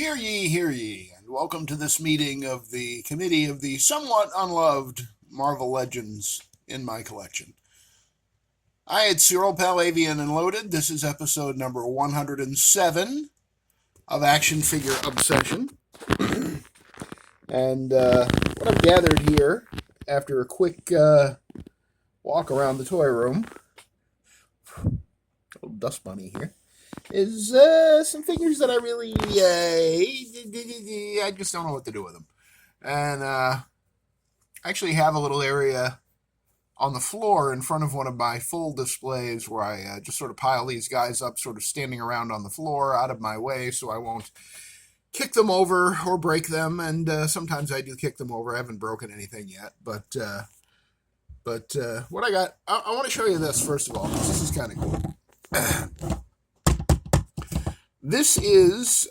Hear ye, and welcome to this meeting of the Committee of the Somewhat Unloved Marvel Legends in my collection. It's your old pal Avian and Loaded. This is episode number 107 of Action Figure Obsession. And what I've gathered here, after a quick walk around the toy room, little dust bunny here, is some figures that I really, I just don't know what to do with them. And I actually have a little area on the floor in front of one of my full displays where I just sort of pile these guys up, sort of standing around on the floor out of my way so I won't kick them over or break them. And sometimes I do kick them over. I haven't broken anything yet. But what I got, I want to show you this first of all, because this is kind of cool. This is,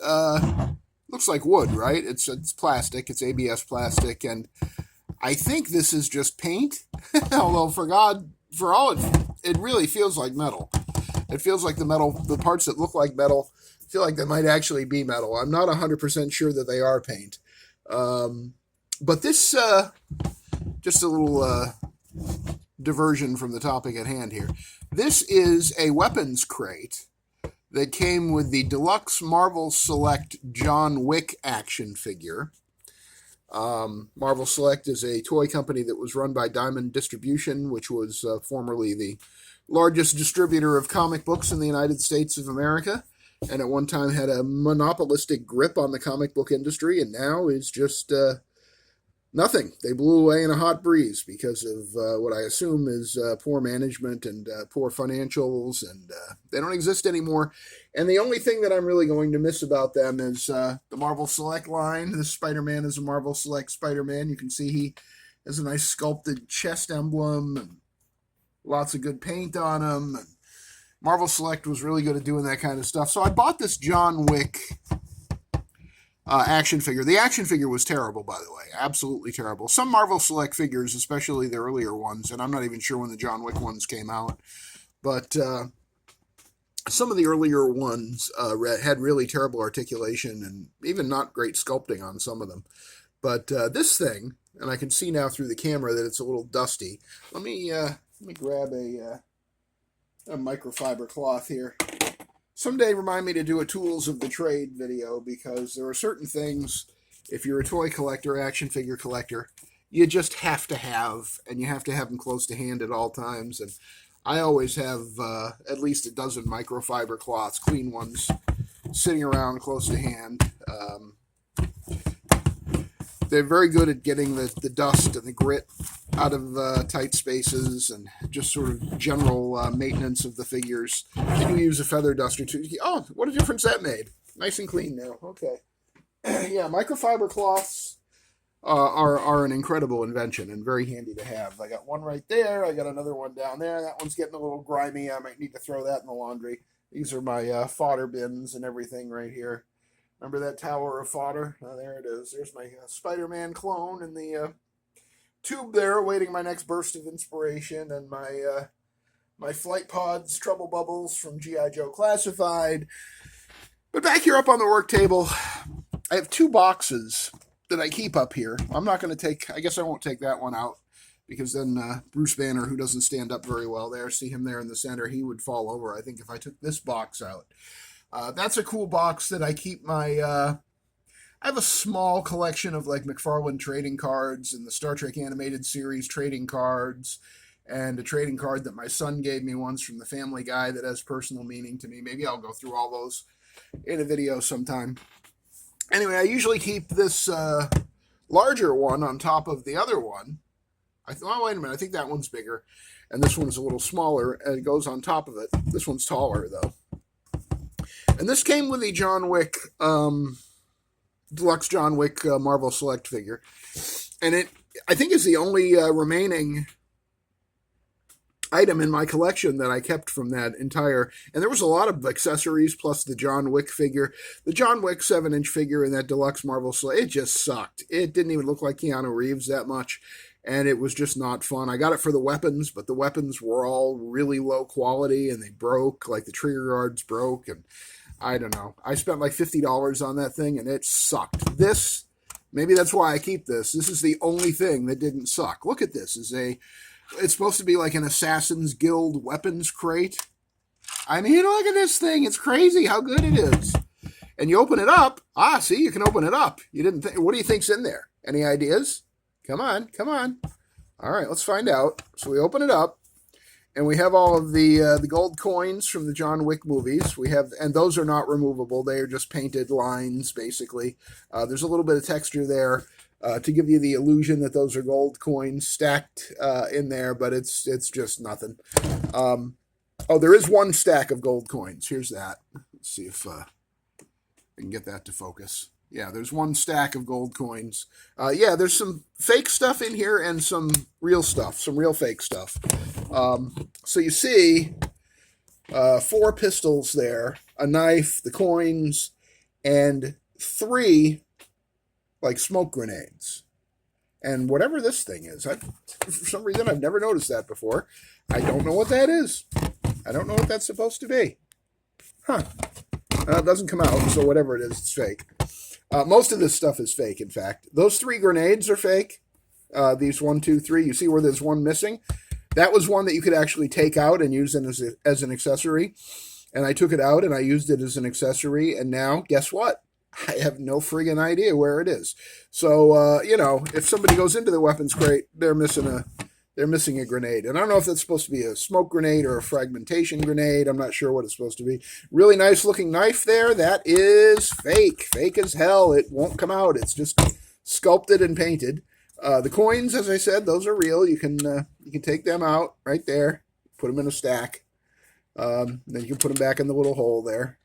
looks like wood, right? It's plastic. It's ABS plastic, and I think this is just paint. Although, for all it really feels like metal. It feels like the parts that look like metal, feel like they might actually be metal. I'm not 100% sure that they are paint. But this, just a little diversion from the topic at hand here. This is a weapons crate that came with the deluxe Marvel Select John Wick action figure. Marvel Select is a toy company that was run by Diamond Distribution, which was formerly the largest distributor of comic books in the United States of America, and at one time had a monopolistic grip on the comic book industry, and now is just nothing. They blew away in a hot breeze because of what I assume is poor management and poor financials, and they don't exist anymore. And the only thing that I'm really going to miss about them is the Marvel Select line. This Spider-Man is a Marvel Select Spider-Man. You can see he has a nice sculpted chest emblem and lots of good paint on him. And Marvel Select was really good at doing that kind of stuff. So I bought this John Wick action figure. The action figure was terrible, by the way. Absolutely terrible. Some Marvel Select figures, especially the earlier ones, and I'm not even sure when the John Wick ones came out, but some of the earlier ones had really terrible articulation and even not great sculpting on some of them. But this thing, and I can see now through the camera that it's a little dusty. Let me grab a microfiber cloth here. Someday remind me to do a Tools of the Trade video, because there are certain things, if you're a toy collector, action figure collector, you just have to have, and you have to have them close to hand at all times. And I always have at least a dozen microfiber cloths, clean ones, sitting around close to hand. They're very good at getting the dust and the grit out of tight spaces and just sort of general maintenance of the figures. I do use a feather duster too. Oh, what a difference that made. Nice and clean now. Okay. Yeah, microfiber cloths are an incredible invention and very handy to have. I got one right there. I got another one down there. That one's getting a little grimy. I might need to throw that in the laundry. These are my fodder bins and everything right here. Remember that tower of fodder? Oh, there it is. There's my Spider-Man clone in the tube there, awaiting my next burst of inspiration, and my Flight Pods Trouble Bubbles from G.I. Joe Classified. But back here up on the work table, I have two boxes that I keep up here. I'm not going to take, I guess I won't take that one out, because then Bruce Banner, who doesn't stand up very well there, see him there in the center, he would fall over, I think, if I took this box out. That's a cool box that I keep my, I have a small collection of like McFarlane trading cards and the Star Trek animated series trading cards, and a trading card that my son gave me once from the Family Guy that has personal meaning to me. Maybe I'll go through all those in a video sometime. Anyway, I usually keep this larger one on top of the other one. Oh, wait a minute, I think that one's bigger, and this one's a little smaller, and it goes on top of it. This one's taller, though. And this came with the John Wick, deluxe John Wick Marvel Select figure. And it, I think, is the only remaining item in my collection that I kept from that entire... And there was a lot of accessories plus the John Wick figure. The John Wick 7-inch figure in that deluxe Marvel Select, it just sucked. It didn't even look like Keanu Reeves that much. And it was just not fun. I got it for the weapons, but the weapons were all really low quality, and they broke, like the trigger guards broke, and I don't know. I spent like $50 on that thing, and it sucked. This, maybe that's why I keep this. This is the only thing that didn't suck. Look at this. It's supposed to be like an Assassin's Guild weapons crate. I mean, look at this thing. It's crazy how good it is. And you open it up. See, you can open it up. You didn't think, what do you think's in there? Any ideas? Come on, come on. All right, let's find out. So we open it up, and we have all of the gold coins from the John Wick movies. And those are not removable. They are just painted lines, basically. There's a little bit of texture there to give you the illusion that those are gold coins stacked in there, but it's just nothing. There is one stack of gold coins. Here's that. Let's see if I can get that to focus. Yeah, there's one stack of gold coins. There's some fake stuff in here and some real stuff, some real fake stuff. So you see 4 pistols there, a knife, the coins, and 3 like smoke grenades. And whatever this thing is, for some reason I've never noticed that before. I don't know what that is. I don't know what that's supposed to be. It doesn't come out, so whatever it is, it's fake. Most of this stuff is fake, in fact. Those 3 grenades are fake. These 1, 2, 3. You see where there's one missing? That was one that you could actually take out and use it as an accessory. And I took it out and I used it as an accessory. And now, guess what? I have no friggin' idea where it is. So, if somebody goes into the weapons crate, they're missing a grenade. And I don't know if that's supposed to be a smoke grenade or a fragmentation grenade. I'm not sure what it's supposed to be. Really nice looking knife there. That is fake. Fake as hell. It won't come out. It's just sculpted and painted. The coins, as I said, those are real. You can take them out right there. Put them in a stack. Then you can put them back in the little hole there.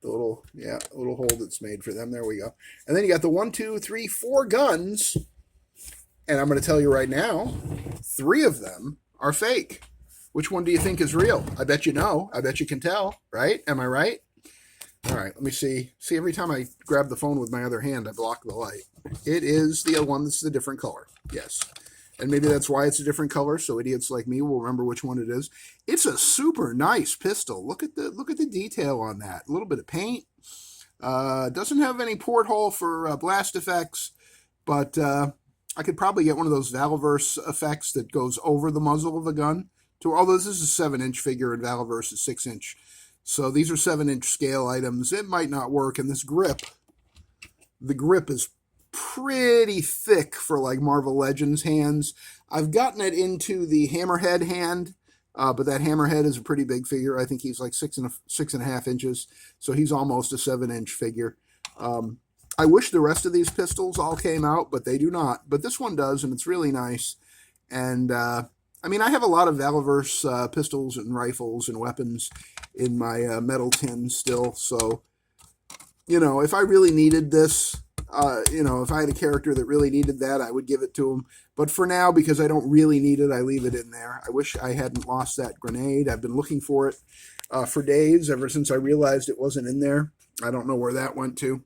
The little hole that's made for them. There we go. And then you got the 1, 2, 3, 4 guns. And I'm going to tell you right now, 3 of them are fake. Which one do you think is real? I bet you know. I bet you can tell, right? Am I right? All right, let me see. See, every time I grab the phone with my other hand, I block the light. It is the one that's the different color. Yes. And maybe that's why it's a different color, so idiots like me will remember which one it is. It's a super nice pistol. Look at the detail on that. A little bit of paint. Doesn't have any porthole for blast effects, but I could probably get one of those Valverse effects that goes over the muzzle of the gun. Although this is a 7-inch figure and Valverse is 6-inch. So these are 7-inch scale items. It might not work. And this grip, the grip is pretty thick for like Marvel Legends hands. I've gotten it into the Hammerhead hand, but that Hammerhead is a pretty big figure. I think he's like 6.5 inches. So he's almost a 7-inch figure. I wish the rest of these pistols all came out, but they do not. But this one does, and it's really nice. And I mean, I have a lot of Valverse pistols and rifles and weapons in my metal tin still. So, if I really needed this, if I had a character that really needed that, I would give it to him. But for now, because I don't really need it, I leave it in there. I wish I hadn't lost that grenade. I've been looking for it for days, ever since I realized it wasn't in there. I don't know where that went to.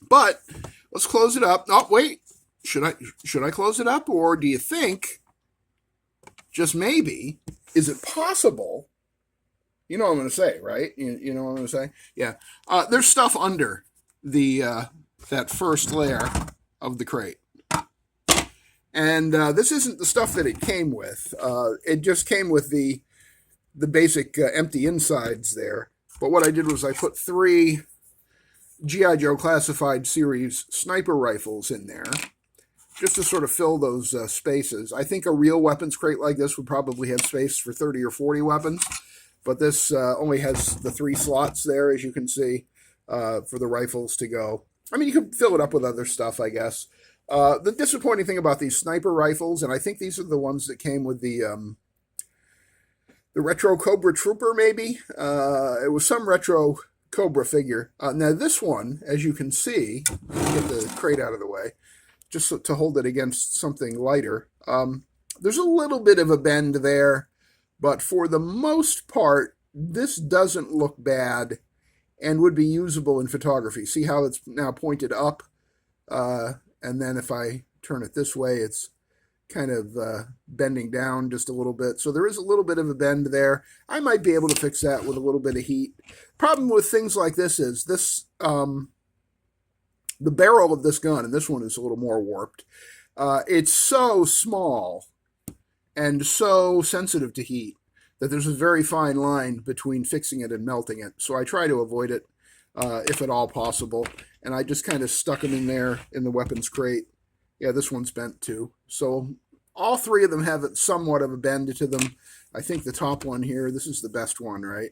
But let's close it up. Oh, wait. Should I close it up? Or do you think, just maybe, is it possible? You know what I'm going to say, right? You know what I'm going to say? Yeah. There's stuff under the that first layer of the crate. And this isn't the stuff that it came with. It just came with the basic empty insides there. But what I did was I put 3 G.I. Joe Classified Series sniper rifles in there, just to sort of fill those spaces. I think a real weapons crate like this would probably have space for 30 or 40 weapons, but this only has the 3 slots there, as you can see, for the rifles to go. I mean, you could fill it up with other stuff, I guess. The disappointing thing about these sniper rifles, and I think these are the ones that came with the Retro Cobra Trooper, maybe? It was some Retro Cobra figure. Now this one, as you can see, get the crate out of the way, just to hold it against something lighter. There's a little bit of a bend there, but for the most part, this doesn't look bad and would be usable in photography. See how it's now pointed up? And then if I turn it this way, it's kind of bending down just a little bit. So there is a little bit of a bend there. I might be able to fix that with a little bit of heat. Problem with things like this is this, the barrel of this gun, and this one is a little more warped, it's so small and so sensitive to heat that there's a very fine line between fixing it and melting it. So I try to avoid it if at all possible. And I just kind of stuck them in there in the weapons crate. Yeah, this one's bent too. So all three of them have somewhat of a bend to them. I think the top one here, this is the best one, right?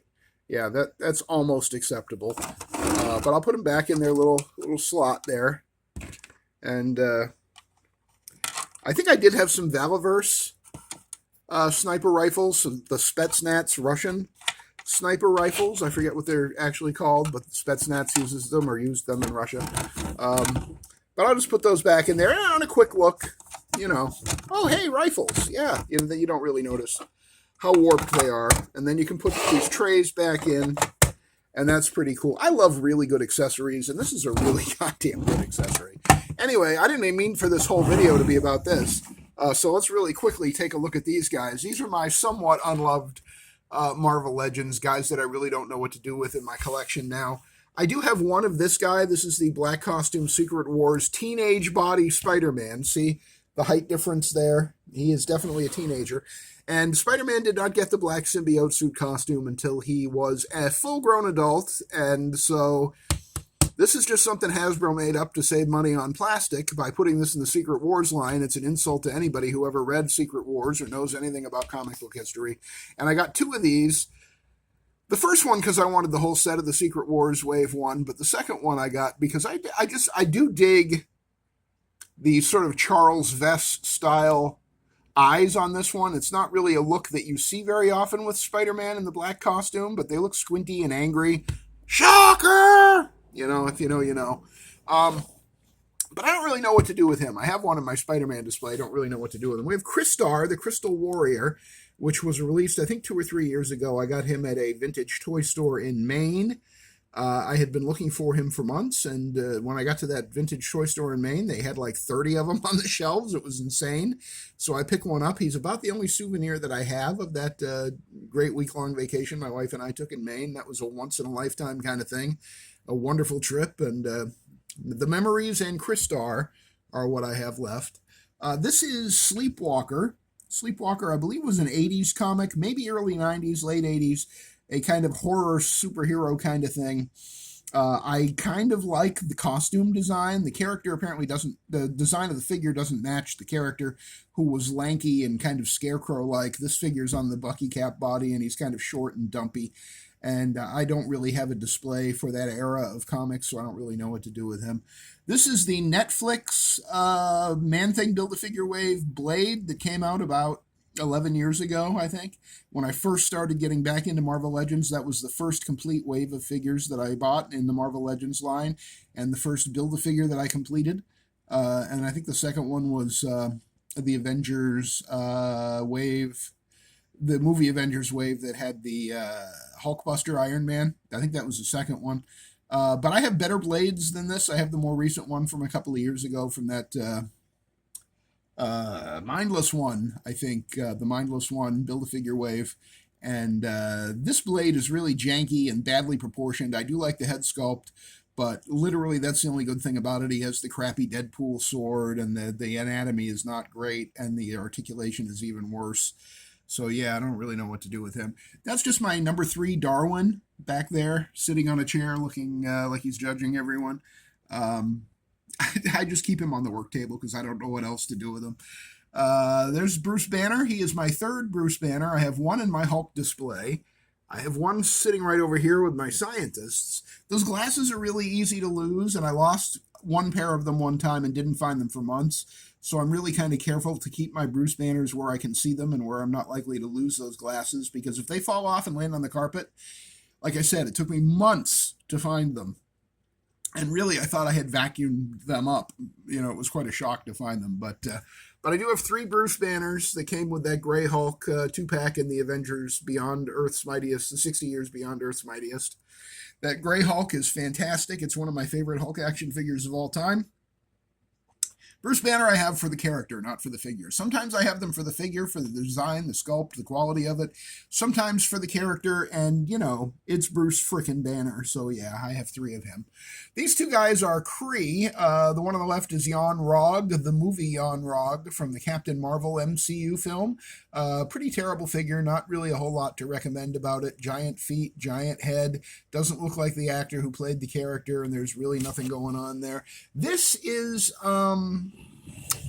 Yeah, that's almost acceptable. But I'll put them back in their little slot there. And I think I did have some Valiverse sniper rifles, the Spetsnaz Russian sniper rifles. I forget what they're actually called, but Spetsnaz uses them or used them in Russia. But I'll just put those back in there. And on a quick look, you know, oh, hey, rifles. Yeah, you don't really notice how warped they are. And then you can put these trays back in, and that's pretty cool. I love really good accessories, and this is a really goddamn good accessory. Anyway, I didn't even mean for this whole video to be about this. So let's really quickly take a look at these guys. These are my somewhat unloved Marvel Legends, guys that I really don't know what to do with in my collection now. I do have one of this guy. This is the Black Costume Secret Wars Teenage Body Spider-Man. See the height difference there? He is definitely a teenager. And Spider-Man did not get the black symbiote suit costume until he was a full-grown adult. And so this is just something Hasbro made up to save money on plastic by putting this in the Secret Wars line. It's an insult to anybody who ever read Secret Wars or knows anything about comic book history. And I got two of these. The first one because I wanted the whole set of the Secret Wars Wave 1, but the second one I got because I do dig the sort of Charles Vess style eyes on this one. It's not really a look that you see very often with Spider-Man in the black costume, but they look squinty and angry. Shocker! You know, if you know, you know. But I don't really know what to do with him. I have one in my Spider-Man display. I don't really know what to do with him. We have Crystar, the Crystal Warrior, which was released, I think, 2 or 3 years ago. I got him at a vintage toy store in Maine. I had been looking for him for months, and when I got to that vintage toy store in Maine, they had like 30 of them on the shelves. It was insane. So I picked one up. He's about the only souvenir that I have of that great week-long vacation my wife and I took in Maine. That was a once-in-a-lifetime kind of thing. A wonderful trip, and the memories and Crystar are what I have left. This is Sleepwalker. Sleepwalker, I believe, was an 80s comic, maybe early 90s, late 80s, a kind of horror superhero kind of thing. I kind of like the costume design. The character apparently doesn't, the design of the figure doesn't match the character, who was lanky and kind of scarecrow-like. This figure's on the Bucky Cap body, and he's kind of short and dumpy. And I don't really have a display for that era of comics, so I don't really know what to do with him. This is the Netflix Man-Thing Build-A-Figure Wave Blade that came out about 11 years ago, I think. When I first started getting back into Marvel Legends, that was the first complete wave of figures that I bought in the Marvel Legends line, and the first Build-A-Figure that I completed. And I think the second one was the Avengers wave, the movie Avengers wave that had the Hulkbuster Iron Man. I think that was the second one. But I have better blades than this. I have the more recent one from a couple of years ago from that Mindless one, I think. The Mindless one, Build-A-Figure wave. And this blade is really janky and badly proportioned. I do like the head sculpt, but literally that's the only good thing about it. He has the crappy Deadpool sword, and the anatomy is not great, and the articulation is even worse. So yeah, I don't really know what to do with him. That's just my number 3 Darwin back there, sitting on a chair looking like he's judging everyone. I just keep him on the work table because I don't know what else to do with him. There's Bruce Banner. He is my 3rd Bruce Banner. I have one in my Hulk display. I have one sitting right over here with my scientists. Those glasses are really easy to lose, and I lost one pair of them one time and didn't find them for months. So I'm really kind of careful to keep my Bruce Banners where I can see them and where I'm not likely to lose those glasses, because if they fall off and land on the carpet, like I said, it took me months to find them. And really, I thought I had vacuumed them up. You know, it was quite a shock to find them. But I do have 3 Bruce Banners that came with that Gray Hulk 2-pack in the Avengers Beyond Earth's Mightiest, the 60 Years Beyond Earth's Mightiest. That Gray Hulk is fantastic. It's one of my favorite Hulk action figures of all time. Bruce Banner I have for the character, not for the figure. Sometimes I have them for the figure, for the design, the sculpt, the quality of it. Sometimes for the character, and, you know, it's Bruce frickin' Banner. So, yeah, I have 3 of him. These 2 guys are Kree. The one on the left is Jan Rog, the movie Jan Rog from the Captain Marvel MCU film. Pretty terrible figure, not really a whole lot to recommend about it. Giant feet, giant head. Doesn't look like the actor who played the character, and there's really nothing going on there. This is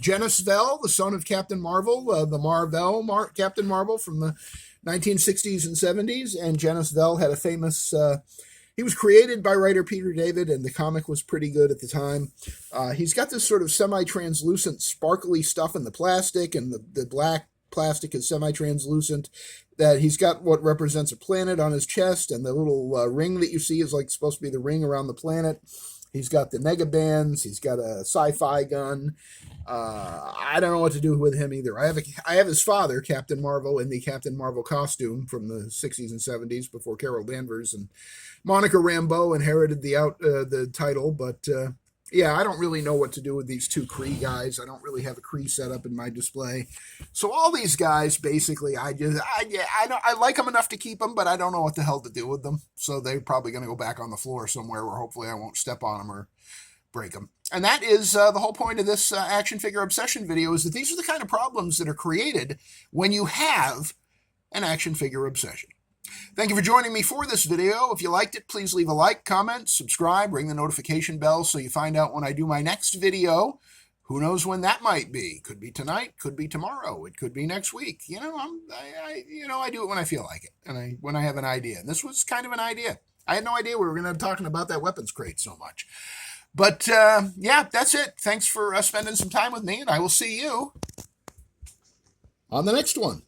Genis Vell, the son of Captain Marvel, the Captain Marvel from the 1960s and 70s. And Genis Vell had a famous... he was created by writer Peter David, and the comic was pretty good at the time. He's got this sort of semi-translucent, sparkly stuff in the plastic, and the black plastic is semi-translucent. That he's got what represents a planet on his chest, and the little ring that you see is like supposed to be the ring around the planet. He's got the negabands. He's got a sci-fi gun. I don't know what to do with him either. I have his father, Captain Marvel, in the Captain Marvel costume from the 60s and 70s before Carol Danvers and Monica Rambeau inherited the title. But yeah, I don't really know what to do with these 2 Kree guys. I don't really have a Kree set up in my display. So all these guys, basically, I like them enough to keep them, but I don't know what the hell to do with them. So they're probably going to go back on the floor somewhere where hopefully I won't step on them or break them. And that is the whole point of this action figure obsession video, is that these are the kind of problems that are created when you have an action figure obsession. Thank you for joining me for this video. If you liked it, please leave a like, comment, subscribe, ring the notification bell so you find out when I do my next video. Who knows when that might be? Could be tonight, could be tomorrow, it could be next week. You know, I do it when I feel like it, and when I have an idea. And this was kind of an idea. I had no idea we were going to be talking about that weapons crate so much. But yeah, that's it. Thanks for spending some time with me, and I will see you on the next one.